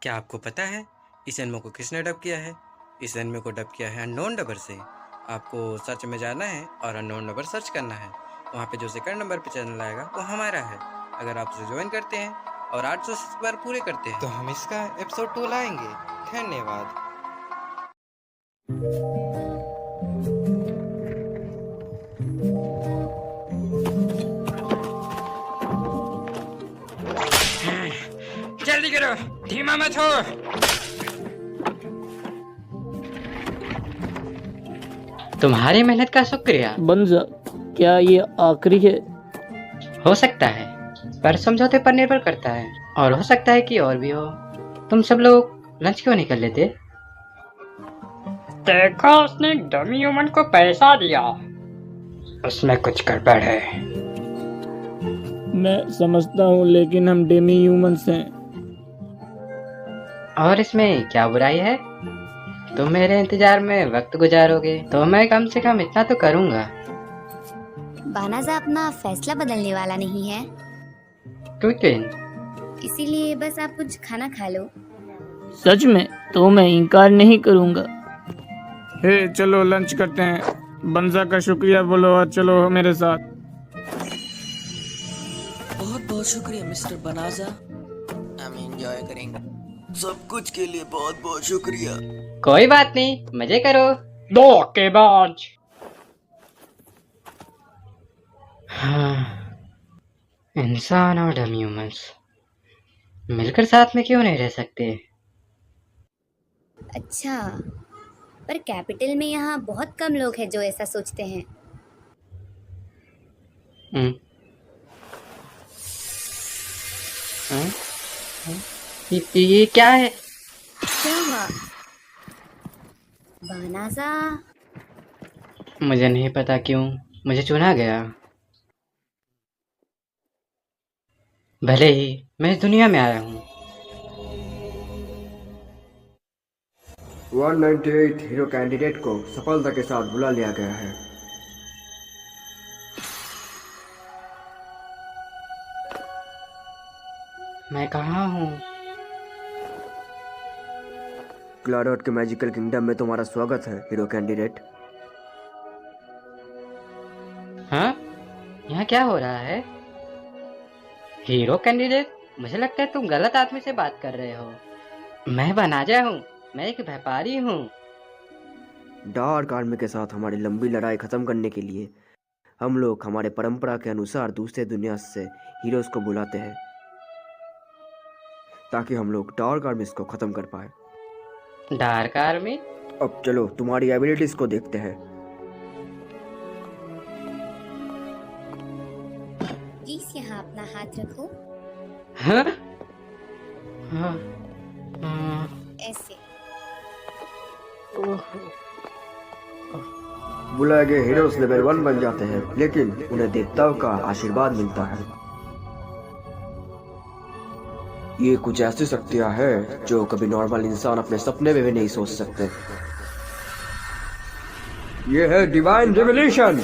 क्या आपको पता है इस एनिमे को किसने डब किया है? इस एनिमे को डब किया है अननोन डबर से। आपको सर्च में जाना है और अननोन डबर सर्च करना है। वहाँ पे जो सेकंड नंबर पे चैनल आएगा वो हमारा है। अगर आप उसे ज्वाइन करते हैं और 800 सब्सक्राइबर पूरे करते हैं तो हम इसका एपिसोड 2 लाएंगे। धन्यवाद। जल्दी करो, धीमा मत हो। तुम्हारी मेहनत का शुक्रिया। बंजा, क्या ये आखिरी है? हो सकता है, पर समझौते पर निर्भर करता है, और हो सकता है कि और भी हो। तुम सब लोग लंच क्यों नहीं कर लेते? देखा, उसने डमी ह्यूमन को पैसा दिया। उसमें कुछ गड़बड़ है। मैं समझता हूँ, लेकिन हम डेमी ह्यूमंस हैं। और इसमें क्या बुराई है? तुम मेरे इंतजार में वक्त गुजारोगे तो मैं कम से कम इतना तो करूँगा। बानाजा अपना फैसला बदलने वाला नहीं है, क्विन, इसीलिए बस आप कुछ खाना खा लो। सच में? तो मैं इनकार नहीं करूँगा। हे, चलो लंच करते हैं। बंजा का शुक्रिया बोलो और चलो मेरे साथ। बहुत बहुत शुक्रिया मिस्टर बनाजा। हम एंजॉय करेंगे। सब कुछ के लिए बहुत बहुत शुक्रिया। कोई बात नहीं, मजे करो। दो के बाद हाँ, इंसान और डमी ह्यूमंस मिलकर साथ में क्यों नहीं रह सकते? अच्छा, पर कैपिटल में यहाँ बहुत कम लोग हैं जो ऐसा सोचते हैं। हम्म, हाँ? ये क्या है? क्या हुआ बानाजा? मुझे नहीं पता क्यों मुझे चुना गया। भले ही मैं इस दुनिया में आया हूँ। 198 हीरो कैंडिडेट को सफलता के साथ बुला लिया गया है। मैं कहाँ हूँ? ग्लाडोट के मैजिकल किंगडम में तुम्हारा स्वागत है हीरो कैंडिडेट। हाँ? यहाँ क्या हो रहा है? Hero candidate? मुझे लगता है तुम गलत आदमी से बात कर रहे हो। मैं बनाजा हूँ, मैं एक व्यापारी हूँ। डार्क आर्मी के साथ हमारी लंबी लड़ाई खत्म करने के लिए हम लोग हमारे परंपरा के अनुसार दूसरे दुनिया से हीरोज को बुलाते हैं, ताकि हम लोग डार्क आर्मी को खत्म कर पाए। Dark army? अब चलो तुम्हारी एबिलिटीज को देखते हैं। प्लीज यहाँ अपना हाथ रखो। हाँ? हाँ, हाँ, ऐसे। बुलाए गए हीरोज लेवल 1 बन जाते हैं, लेकिन उन्हें देवताओं का आशीर्वाद मिलता है। ये कुछ ऐसी शक्तियां हैं जो कभी नॉर्मल इंसान अपने सपने में भी नहीं सोच सकते। ये है डिवाइन रेवलेशन।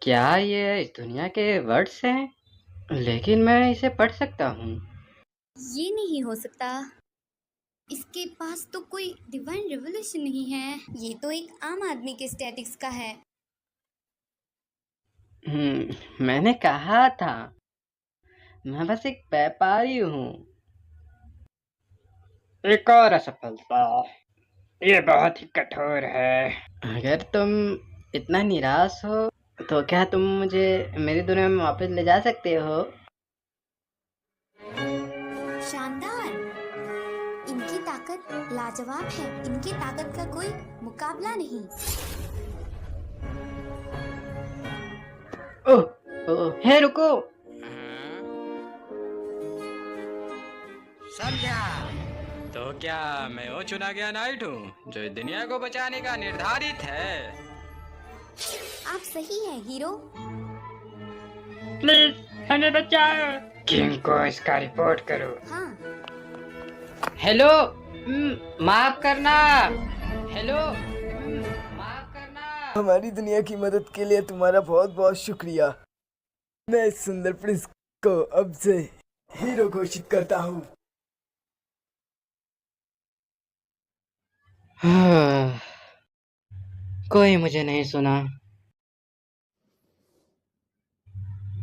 क्या ये इस दुनिया के वर्ड्स हैं? लेकिन मैं इसे पढ़ सकता हूँ। ये नहीं हो सकता, इसके पास तो कोई डिवाइन रेवोल्यूशन नहीं है। ये तो एक आम आदमी के स्टैटिक्स का है। मैंने कहा था, मैं बस एक व्यापारी हूँ। एक और असफलता। ये बहुत ही कठोर है। अगर तुम इतना निराश हो तो क्या तुम मुझे मेरी दुनिया में वापस ले जा सकते हो? शानदार, इनकी ताकत लाजवाब है। इनकी ताकत का कोई मुकाबला नहीं। ओह, हे रुको। समझा? तो क्या मैं वो चुना गया नाइट हूँ जो इस दुनिया को बचाने का निर्धारित है? आप सही हैं हीरो। प्लीज हमें बचाओ। किंग को इसका रिपोर्ट करो। हाँ, हेलो, माफ करना। हेलो, माफ करना। हमारी दुनिया की मदद के लिए तुम्हारा बहुत बहुत शुक्रिया। मैं इस सुंदर प्रिंस को अब से हीरो घोषित करता हूँ। कोई मुझे नहीं सुना।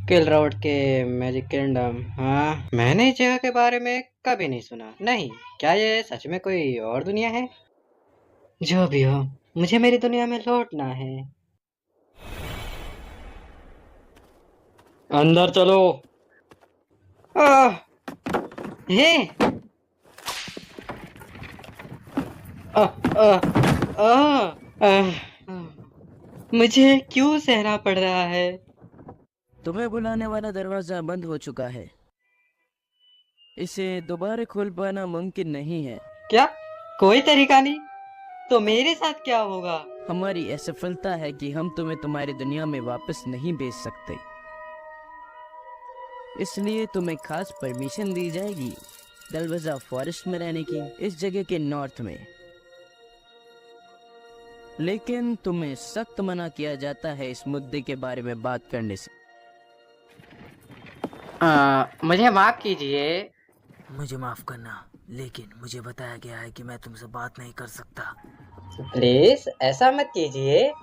किल रोड के मैजिक किंगडम, हाँ, मैंने इस जगह के बारे में कभी नहीं सुना। नहीं, क्या ये सच में कोई और दुनिया है? जो भी हो, मुझे मेरी दुनिया में लौटना है। अंदर चलो। आह! हे! आह! आह! आह! आह! मुझे क्यों सहना पड़ रहा है? तुम्हें बुलाने वाला दरवाजा बंद हो चुका है। इसे दोबारा खोल पाना मुमकिन नहीं है। क्या? कोई तरीका नहीं? तो मेरे साथ क्या होगा? हमारी असफलता है कि हम तुम्हें तुम्हारी दुनिया में वापस नहीं भेज सकते। इसलिए तुम्हें खास परमिशन दी जाएगी दलवजा फॉरेस्ट में रहने की, इस जगह के नॉर्थ में। लेकिन तुम्हें सख्त मना किया जाता है इस मुद्दे के बारे में बात करने से। मुझे माफ कीजिए। मुझे माफ करना, लेकिन मुझे बताया गया है कि मैं तुमसे बात नहीं कर सकता। प्लीज ऐसा मत कीजिए।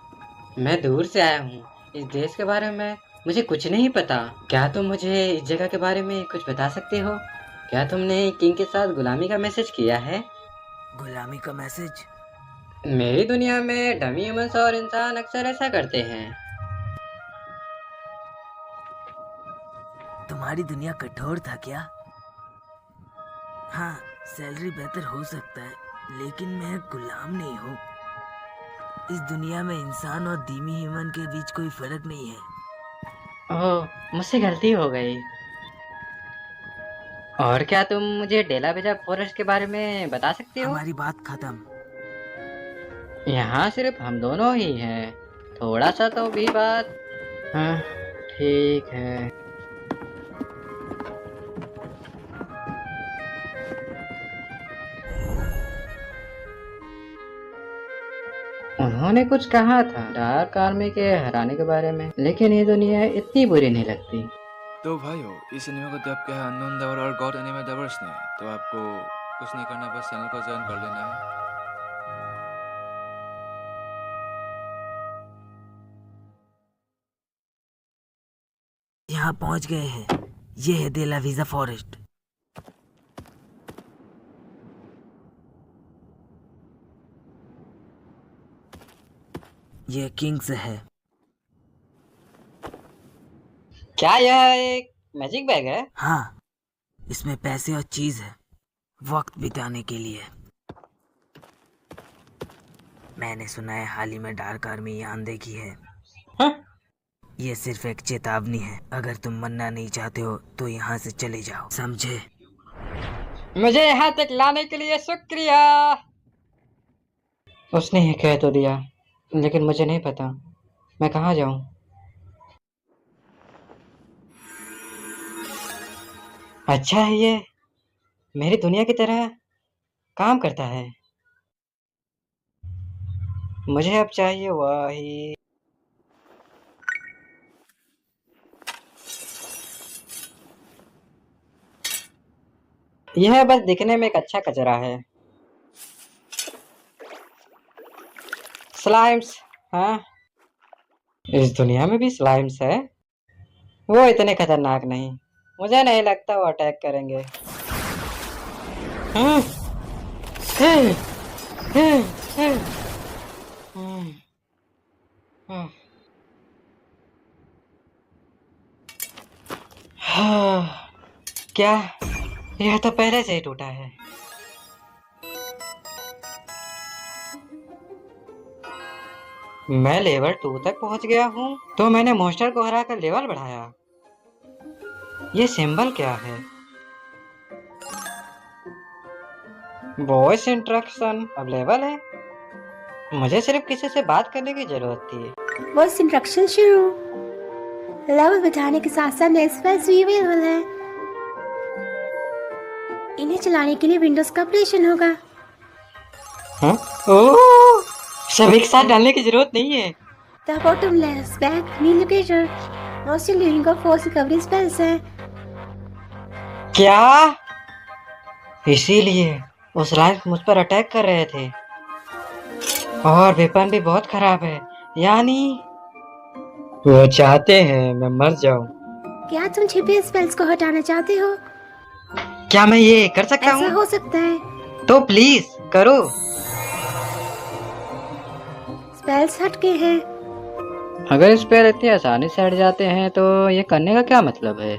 मैं दूर से आया हूँ। इस देश के बारे में मुझे कुछ नहीं पता। क्या तुम मुझे इस जगह के बारे में कुछ बता सकते हो? क्या तुमने किंग के साथ गुलामी का मैसेज किया है? गुलामी का मैसेज? मेरी दुनिया में डमी ह्यूमंस और इंसान अक्सर ऐसा करते हैं। तुम्हारी दुनिया कठोर था क्या? हाँ, सैलरी बेहतर हो सकता है, लेकिन मैं गुलाम नहीं हूँ। इस दुनिया में इंसान और धीमी ह्यूमन के बीच कोई फर्क नहीं है। ओह, मुझसे गलती हो गई। और क्या तुम मुझे डेला भेजा फॉरेस्ट के बारे में बता सकते हो? हमारी बात खत्म। यहाँ सिर्फ हम दोनों ही हैं। थोड़ा सा तो भी बात। हाँ, ठीक है। उन्होंने कुछ कहा था डार्क आर्मी के हराने के बारे में, लेकिन ये दुनिया इतनी बुरी नहीं लगती। तो भाइयों, इस एनिमे को डब किया है अननोन डबर और गॉड एनिमे डबर्स ने। तो आपको कुछ नहीं करना, बस चैनल को ज्वाइन कर लेना है। यहाँ पहुँच गए हैं। ये है डेला वीजा फॉरेस्ट। ये किंग्स है। क्या यह एक मैजिक बैग है? हाँ, इसमें पैसे और चीज है, वक्त बिताने के लिए। मैंने सुना है हाल ही में डार्क आर्मी यहाँ देखी है। हाँ? ये सिर्फ एक चेतावनी है। अगर तुम मरना नहीं चाहते हो तो यहाँ से चले जाओ, समझे? मुझे यहाँ तक लाने के लिए शुक्रिया। उसने ये कह तो दिया, लेकिन मुझे नहीं पता मैं कहाँ जाऊँ। अच्छा है, ये मेरी दुनिया की तरह काम करता है। मुझे अब चाहिए वही। यह बस दिखने में एक अच्छा कचरा है। स्लाइम्स, हाँ, इस दुनिया में भी स्लाइम्स है। वो इतने खतरनाक नहीं, मुझे नहीं लगता वो अटैक करेंगे। हाँ, हाँ, हाँ, हाँ, हाँ, हाँ, हाँ, क्या यह तो पहले से ही टूटा है। मैं लेवल 2 तक पहुंच गया हूँ, तो मैंने मॉन्स्टर को हराकर लेवल बढ़ाया। ये सिंबल क्या है? वॉइस इंस्ट्रक्शन अवेलेबल है। मुझे सिर्फ किसी से बात करने की जरूरत थी। वॉइस इंस्ट्रक्शन शुरू। लेवल बढ़ाने के साथ साथ नेक्स्ट स्पेल्स भी अवेलेबल है। इन्हें चलाने के लिए विंडोज का ऑपरेशन होगा। हाँ? ओह, सब एक साथ डालने की जरूरत नहीं है। The bottom left back new locator most unique of force recovery spells है। क्या? इसीलिए उस लायक मुझ पर अटैक कर रहे थे, और वेपन भी बहुत खराब है। यानी वो चाहते हैं मैं मर जाऊं। क्या तुम छिपे स्पेल्स को हटाना चाहते हो? क्या मैं ये कर सकता ऐसा हूँ? हो सकता है। तो प्लीज करो। स्पेल्स हट गए हैं। अगर स्पेल इतनी आसानी से हट जाते हैं तो ये करने का क्या मतलब है?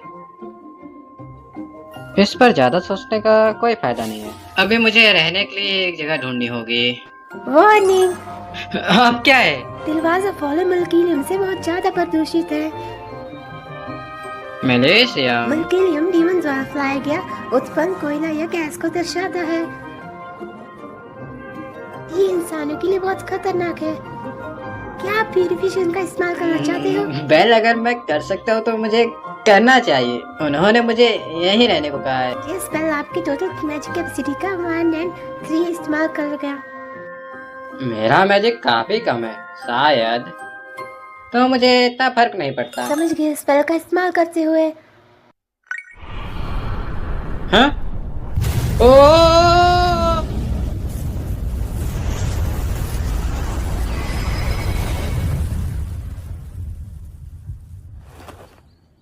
इस पर ज्यादा सोचने का कोई फायदा नहीं है। अभी मुझे रहने के लिए एक जगह ढूंढनी होगी। वार्निंग, अब क्या है? दिलवाजा फॉलो मलकीलियम से बहुत ज्यादा प्रदूषित है। मलेशिया। मलकीलियम डीमन द्वारा फैलाया गया उत्पन्न कोयला या गैस को दर्शाता है। ये इंसानों के लिए बहुत खतरनाक है। क्या आप प्यूरिफिकेशन का इस्तेमाल करना चाहते हो? वेल, अगर मैं कर सकता हूँ तो मुझे करना चाहिए। उन्होंने मुझे यहीं रहने को कहा है। ये स्पेल आपकी टोटल मैजिक कैपेसिटी का 103 इस्तेमाल कर गया। मेरा मैजिक काफी कम है शायद, तो मुझे इतना फर्क नहीं पड़ता। समझ गए, स्पेल का इस्तेमाल करते हुए। हाँ? ओ!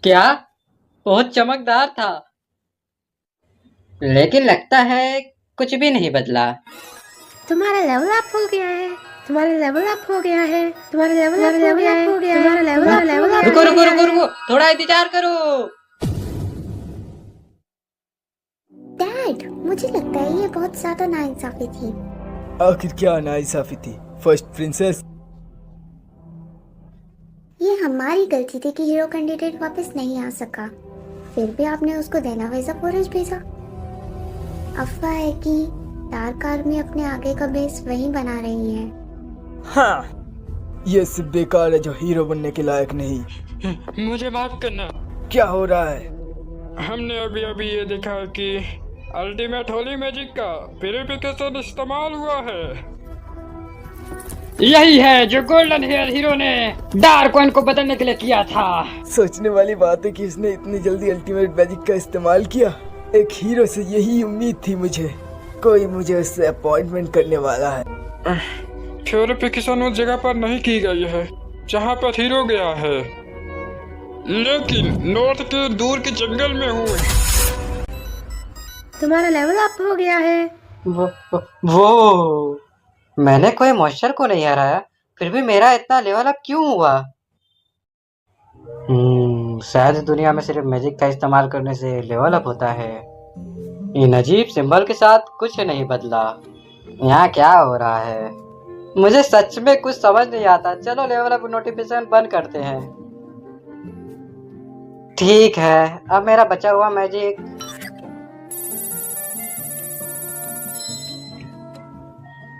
क्या? बहुत चमकदार था, लेकिन लगता है कुछ भी नहीं बदला। तुम्हारा लेवल अप हो गया है। तुम्हारा लेवल अप हो गया है। तुम्हारा लेवल अप हो गया है। तुम्हारा लेवल अप। रुको रुको रुको रुको, थोड़ा इंतजार करो। डैड, मुझे लगता है ये बहुत ज्यादा नाइंसाफी थी। आखिर क्या नाइंसाफी थी फर्स्ट प्रिंसेस? ये हमारी गलती थी कि हीरो कैंडिडेट वापस नहीं आ सका, फिर भी आपने उसको देना वैसा फौरज भेजा। अफवाह है कि डार्क आर्मी अपने आगे का बेस वहीं बना रही है। हाँ, ये सिर्फ बेकार है जो हीरो बनने के लायक नहीं। मुझे माफ करना। क्या हो रहा है? हमने अभी अभी ये देखा कि अल्टीमेट होली मैजिक का प्यूरिफिकेशन इस्तेमाल हुआ है। यही है जो गोल्डन हेयर हीरो ने डार्क वन को बदलने के लिए किया था। सोचने वाली बात है कि इसने इतनी जल्दी अल्टीमेट मैजिक का इस्तेमाल किया। एक हीरो से यही उम्मीद थी मुझे। कोई मुझे उससे अपॉइंटमेंट करने वाला है। प्यूरिफिकेशन उस जगह पर नहीं की गई है जहाँ पर हीरो गया है, लेकिन नॉर्थ के दूर के जंगल में हूँ। तुम्हारा लेवल अप हो गया है। वो मैंने कोई मॉइस्चर को नहीं हराया, फिर भी मेरा इतना लेवल अप क्यों हुआ? शायद दुनिया में सिर्फ मैजिक का इस्तेमाल करने से लेवल अप होता है। इन अजीब सिंबल के साथ कुछ नहीं बदला। यहाँ क्या हो रहा है? मुझे सच में कुछ समझ नहीं आता। चलो लेवल अप नोटिफिकेशन बंद करते हैं। ठीक है, अब मेरा बचा हुआ मैजिक।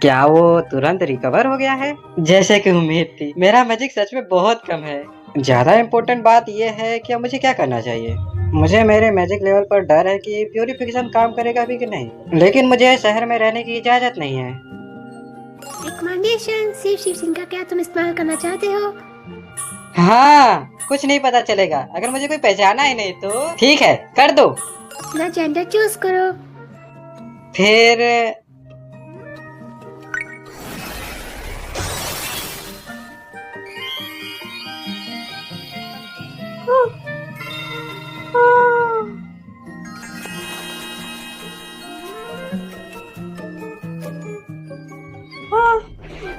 क्या वो तुरंत रिकवर हो गया है? जैसे कि उम्मीद थी। मेरा मैजिक सच में बहुत कम है। ज्यादा इम्पोर्टेंट बात यह है कि अब मुझे क्या करना चाहिए। मुझे मेरे मैजिक लेवल पर डर है कि प्यूरिफिकेशन काम करेगा भी कि नहीं, लेकिन मुझे शहर में रहने की इजाजत नहीं है। रिकमेंडेशन शिव सिंह का क्या तुम इस्तेमाल करना चाहते हो? हाँ, कुछ नहीं पता चलेगा अगर मुझे कोई पहचाना ही नहीं तो। ठीक है, कर दो। अपना जेंडर चूज करो। फिर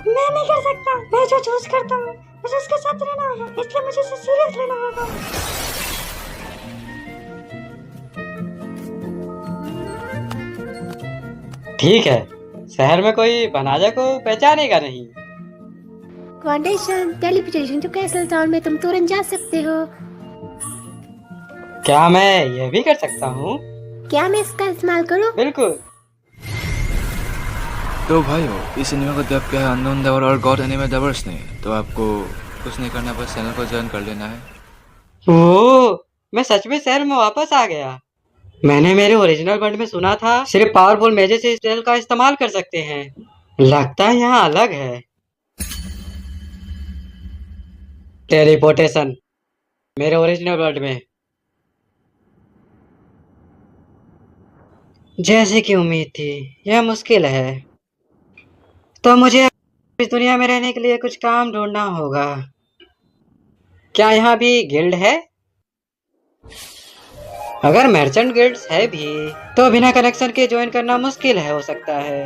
मैं नहीं कर सकता। मैं जो चूज करता हूँ मुझे उसके साथ रहना होगा, इसलिए मुझे इसे सीरियस लेना होगा। ठीक है, शहर में कोई बनाजा को पहचानेगा नहीं। Condition teleportation to castle town में तुम तुरंत जा सकते हो। क्या मैं यह भी कर सकता हूँ? क्या मैं इसका इस्तेमाल करूँ? बिल्कुल। तो भाइयों, इस एनिमे को डब किया है अननोन डबर और गॉड एनिमे डबर्स ने। तो आपको कुछ नहीं करना, बस चैनल को ज्वाइन कर लेना है। ओह, मैं सच में शहर में वापस आ गया। मैंने मेरे ओरिजिनल वर्ल्ड में सुना था सिर्फ पावरफुल मैजिक से स्पेल का इस्तेमाल कर सकते हैं। लगता है यहाँ अलग है। टेलीपोर्टेशन मेरे ओरिजिनल वर्ल्ड में। जैसे कि उम्मीद थी, यह मुश्किल है। तो मुझे इस दुनिया में रहने के लिए कुछ काम ढूंढना होगा। क्या यहाँ भी गिल्ड है? अगर मर्चेंट गिल्ड्स है भी, तो बिना कनेक्शन के ज्वाइन करना मुश्किल है हो सकता है।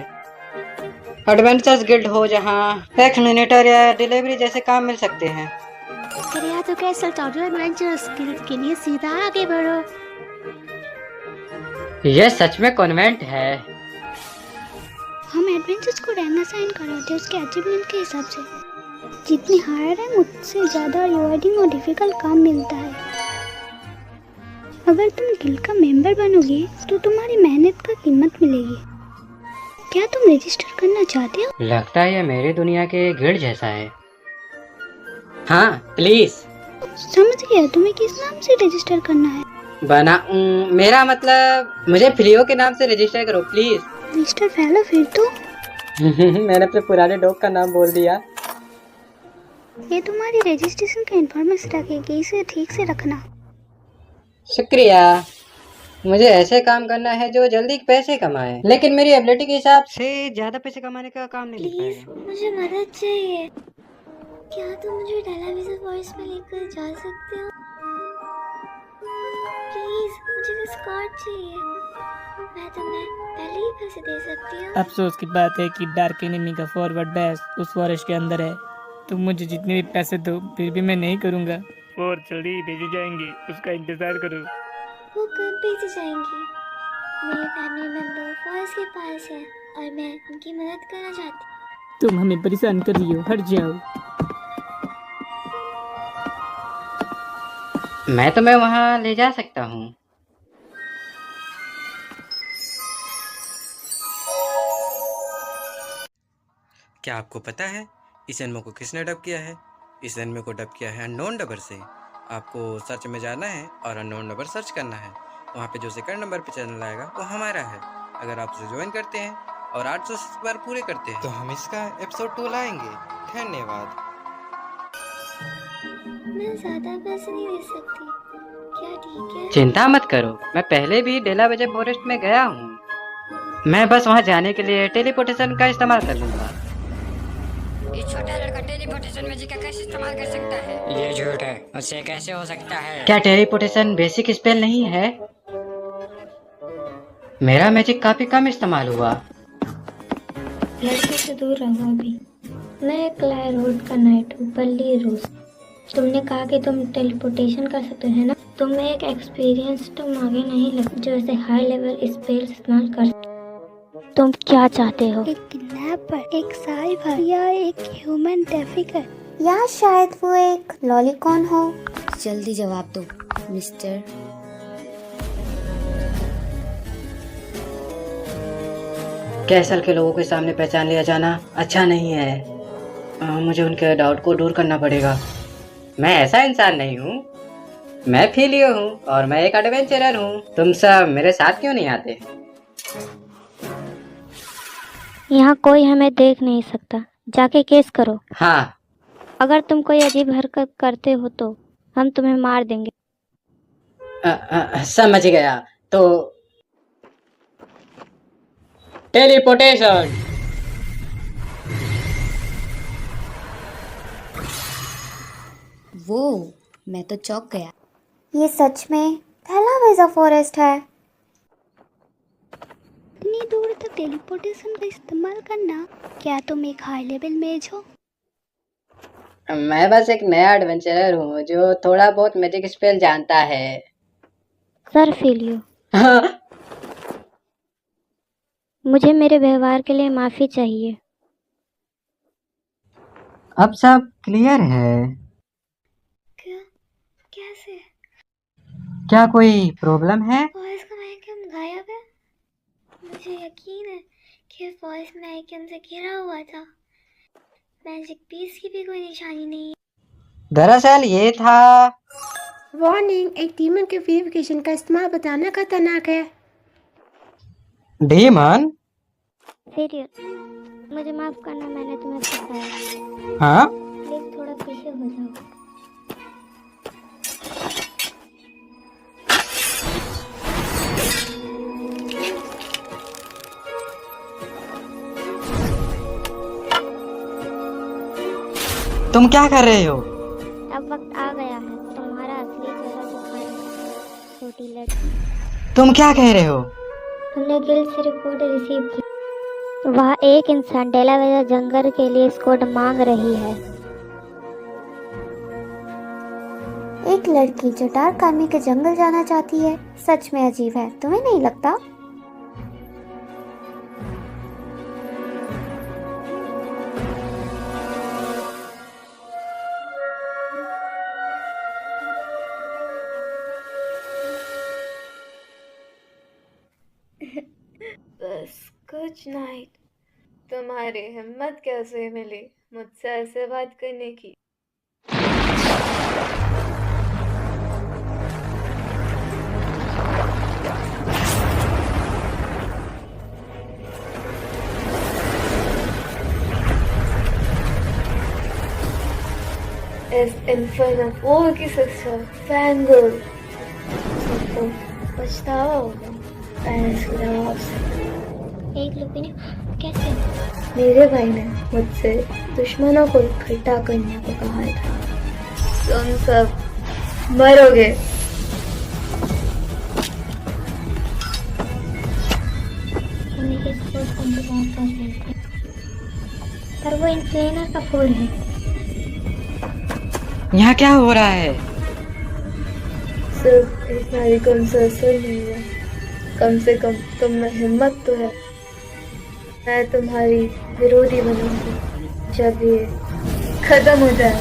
एडवेंचर्स गिल्ड हो जहाँ एक्समिनेटर या डिलीवरी जैसे काम मिल सकते हैं। फिर या तो कैसल टॉडल एडवेंचर्स के लिए सीधा आगे बढ़ो। यह सच में कॉन्वेंट है। हम एडवेंचर्स को रैंक असाइन कराते हैं उसके अचीवमेंट के हिसाब से। जितनी हायर रैंक उससे ज़्यादा रिवार्डिंग और डिफिकल्ट काम मिलता है। अगर तुम गिल्ड का मेंबर बनोगे तो तुम्हारी मेहनत का कीमत मिलेगी। क्या तुम रजिस्टर करना चाहते हो? लगता है यह मेरी दुनिया के गिल्ड जैसा है। हाँ प्लीज। समझ गया, तुम्हें किस नाम से रजिस्टर करना है? मेरा मतलब मुझे फ्लियो के नाम से रजिस्टर करो प्लीज। मिस्टर फैलो फिर तो मैंने अपने पुराने डॉग का नाम बोल दिया। ये तुम्हारी रजिस्ट्रेशन का इन्फॉर्मेशन रखेगी, इसे ठीक से रखना। शुक्रिया। मुझे ऐसे काम करना है जो जल्दी पैसे कमाए, लेकिन मेरी एबिलिटी के हिसाब से ज्यादा पैसे कमाने का काम नहीं मिल पाएगा। मुझे मदद चाहिए। क्या तुम मुझे डेलाविज़ा फॉरेस्ट में लेकर जा सकते हो? प्लीज, मुझे इस कार्ड चाहिए। मैं तुम्हें पहले ही पैसे दे सकती हूँ। अफसोस की बात है कि डार्क एनिमी का फॉरवर्ड बेस उस फॉरेस्ट के अंदर है। तुम मुझे जितने भी पैसे दो फिर भी मैं नहीं करूँगा। और जल्दी ही भेजे जाएंगे, उसका इंतजार करो। वो कब भेजे जाएंगी? मेरे फैमिली मेंबर फॉरेस्ट के पास है और मैं उनकी मदद करना चाहती हूँ। तुम हमें परेशान कर रही हो, हट जाओ। मैं तुम्हें वहाँ ले जा सकता हूँ। क्या आपको पता है इस एनिमे को किसने डब किया है? इस एनिमे को डब किया है अननोन डबर से। आपको सर्च में जाना है और अननोन डबर सर्च करना है। वहाँ पे जो सेकंड नंबर पे चैनल आएगा वो हमारा है। अगर आप उसे ज्वाइन करते हैं और 800 सब्सक्राइबर पूरे करते हैं तो हम इसका एपिसोड 2 लाएंगे। धन्यवाद। मैं ज्यादा पैसे नहीं दे सकती, क्या ठीक है? चिंता मत करो, मैं पहले भी डेलावेजे फॉरेस्ट में गया हूँ। मैं बस वहाँ जाने के लिए टेलीपोर्टेशन का इस्तेमाल कर लूँगा। ये छोटा लड़का टेलीपोर्टेशन मैजिक का कैसे इस्तेमाल कर सकता है? ये झूठ है, उससे कैसे हो सकता है? क्या टेलीपोर्टेशन बेसिक स्पेल नहीं है? मेरा मैजिक काफी कम इस्तेमाल हुआ। लड़के से दूर रहो अभी। मैं क्लायर रोड का नाइट हूँ, बल्ली रोज। तुमने कहा कि तुम टेलीपोर्टेशन कर सकते हो, है ना? तुम एक एक्सपीरियंस तुम आगे नहीं लग जो ऐसे हाई लेवल स्पेल इस्तेमाल कर। तुम क्या चाहते हो? एक किडनैपर, एक साइबर या एक ह्यूमन ट्रैफिकर, या शायद वो एक लॉलीकॉन हो? जल्दी जवाब दो मिस्टर। कैसल के लोगों के सामने पहचान लिया जाना अच्छा नहीं है। मुझे उनके डाउट को दूर करना पड़ेगा। मैं ऐसा इंसान नहीं हूँ। मैं फिलियो हूँ और मैं एक एडवेंचरर हूँ। तुम सब मेरे साथ क्यों नहीं आते? यहाँ कोई हमें देख नहीं सकता, जाके केस करो। हाँ। अगर तुम कोई अजीब हरकत करते हो तो हम तुम्हें मार देंगे। समझ गया। तो टेलीपोर्टेशन। वो मैं तो चौंक गया। ये सच में डेलावेज़ा फॉरेस्ट है। इतनी दूर तक टेलीपोर्टेशन का इस्तेमाल करना, क्या तुम एक हाई लेवल मेज हो? मैं बस एक नया एडवेंचरर हूँ जो थोड़ा बहुत मैजिक स्पेल जानता है। सर फेलियो, मुझे मेरे व्यवहार के लिए माफी चाहिए। अब सब क्लियर है। कैसे? क्या कोई प्रॉब्लम है? फॉरेस्ट का महकम गायब है। मुझे यकीन है कि फॉरेस्ट महकम से घिरा हुआ था। मैजिक पीस की भी कोई निशानी नहीं है। दरअसल ये था। वार्निंग, एक डीमन के प्यूरिफिकेशन का इस्तेमाल बताना खतरनाक है। डीमन? फेलियो, मुझे माफ करना, मैंने तुम्हें फंसाया। हाँ? प्लीज थोड़ा पीछे हो जाओ। तुम क्या कर रहे हो? अब वक्त आ गया है तुम्हारा असली चेहरा दिखाने का, छोटी लड़की। तुम क्या कह रहे हो? हमने गिल्ड से रिपोर्ट रिसीव की। वह एक इंसान डेलावेयर जंगल के लिए स्कोड मांग रही है। एक लड़की जो डार्क आर्मी के जंगल जाना चाहती है, सच में अजीब है, तुम्हें नहीं लगता? बस कुछ नहीं। तुम्हारी हिम्मत कैसे मिली मुझसे ऐसे बात करने की? इस इन्फर्नो वॉर की सिस्टर फैंगल सबको पछतावा होगा इसके जवाब से। एक लोग ने कैसे? मेरे भाई ने मुझसे दुश्मनों को इकट्ठा करने को कहा था। तुम सब मरोगे। हमने किस फोर्स को इंतजार कर रहे थे, पर वो इन्फ्लेनर का फूल है। यहाँ क्या हो रहा है? सिर्फ एक नारी कम से असर नहीं हुआ, कम से कम तुम में हिम्मत तो है। मैं तुम्हारी विरोधी बनूंगी जब ये खत्म हो जाए।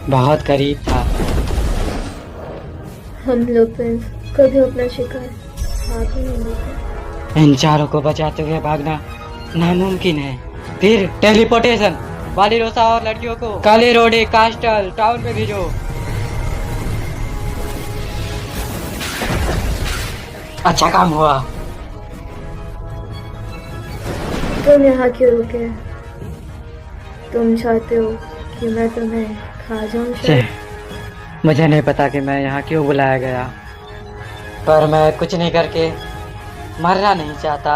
बहुत करीब था। हम लोग कभी अपना शिकार हाथ ही नहीं लेते। इन चारों को बचाते हुए भागना नामुमकिन है। फिर टेलीपोर्टेशन वालिरोसा और लड़कियों को काले रोडे कास्टल टाउन में भेजो। अच्छा काम हुआ। तुम यहाँ क्यों रुके? तुम चाहते हो कि मैं तुम्हें खा जाऊं शायद? मुझे नहीं पता कि मैं यहाँ क्यों बुलाया गया, पर मैं कुछ नहीं करके मरना नहीं चाहता,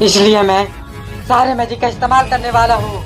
इसलिए मैं सारे मैजिक का इस्तेमाल करने वाला हूँ।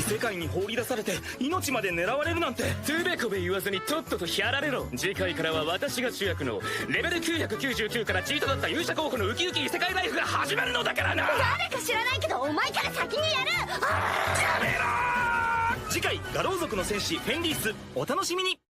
世界に放り出されて命まで狙われるなんて。つべこべ言わずにとっととやられろ。次回からは私が主役のレベル999からチートだった勇者候補のウキウキ異世界ライフが始まるのだからな。誰か知らないけどお前から先にやる。やめろ。次回牙狼族の戦士フェンリース、お楽しみに。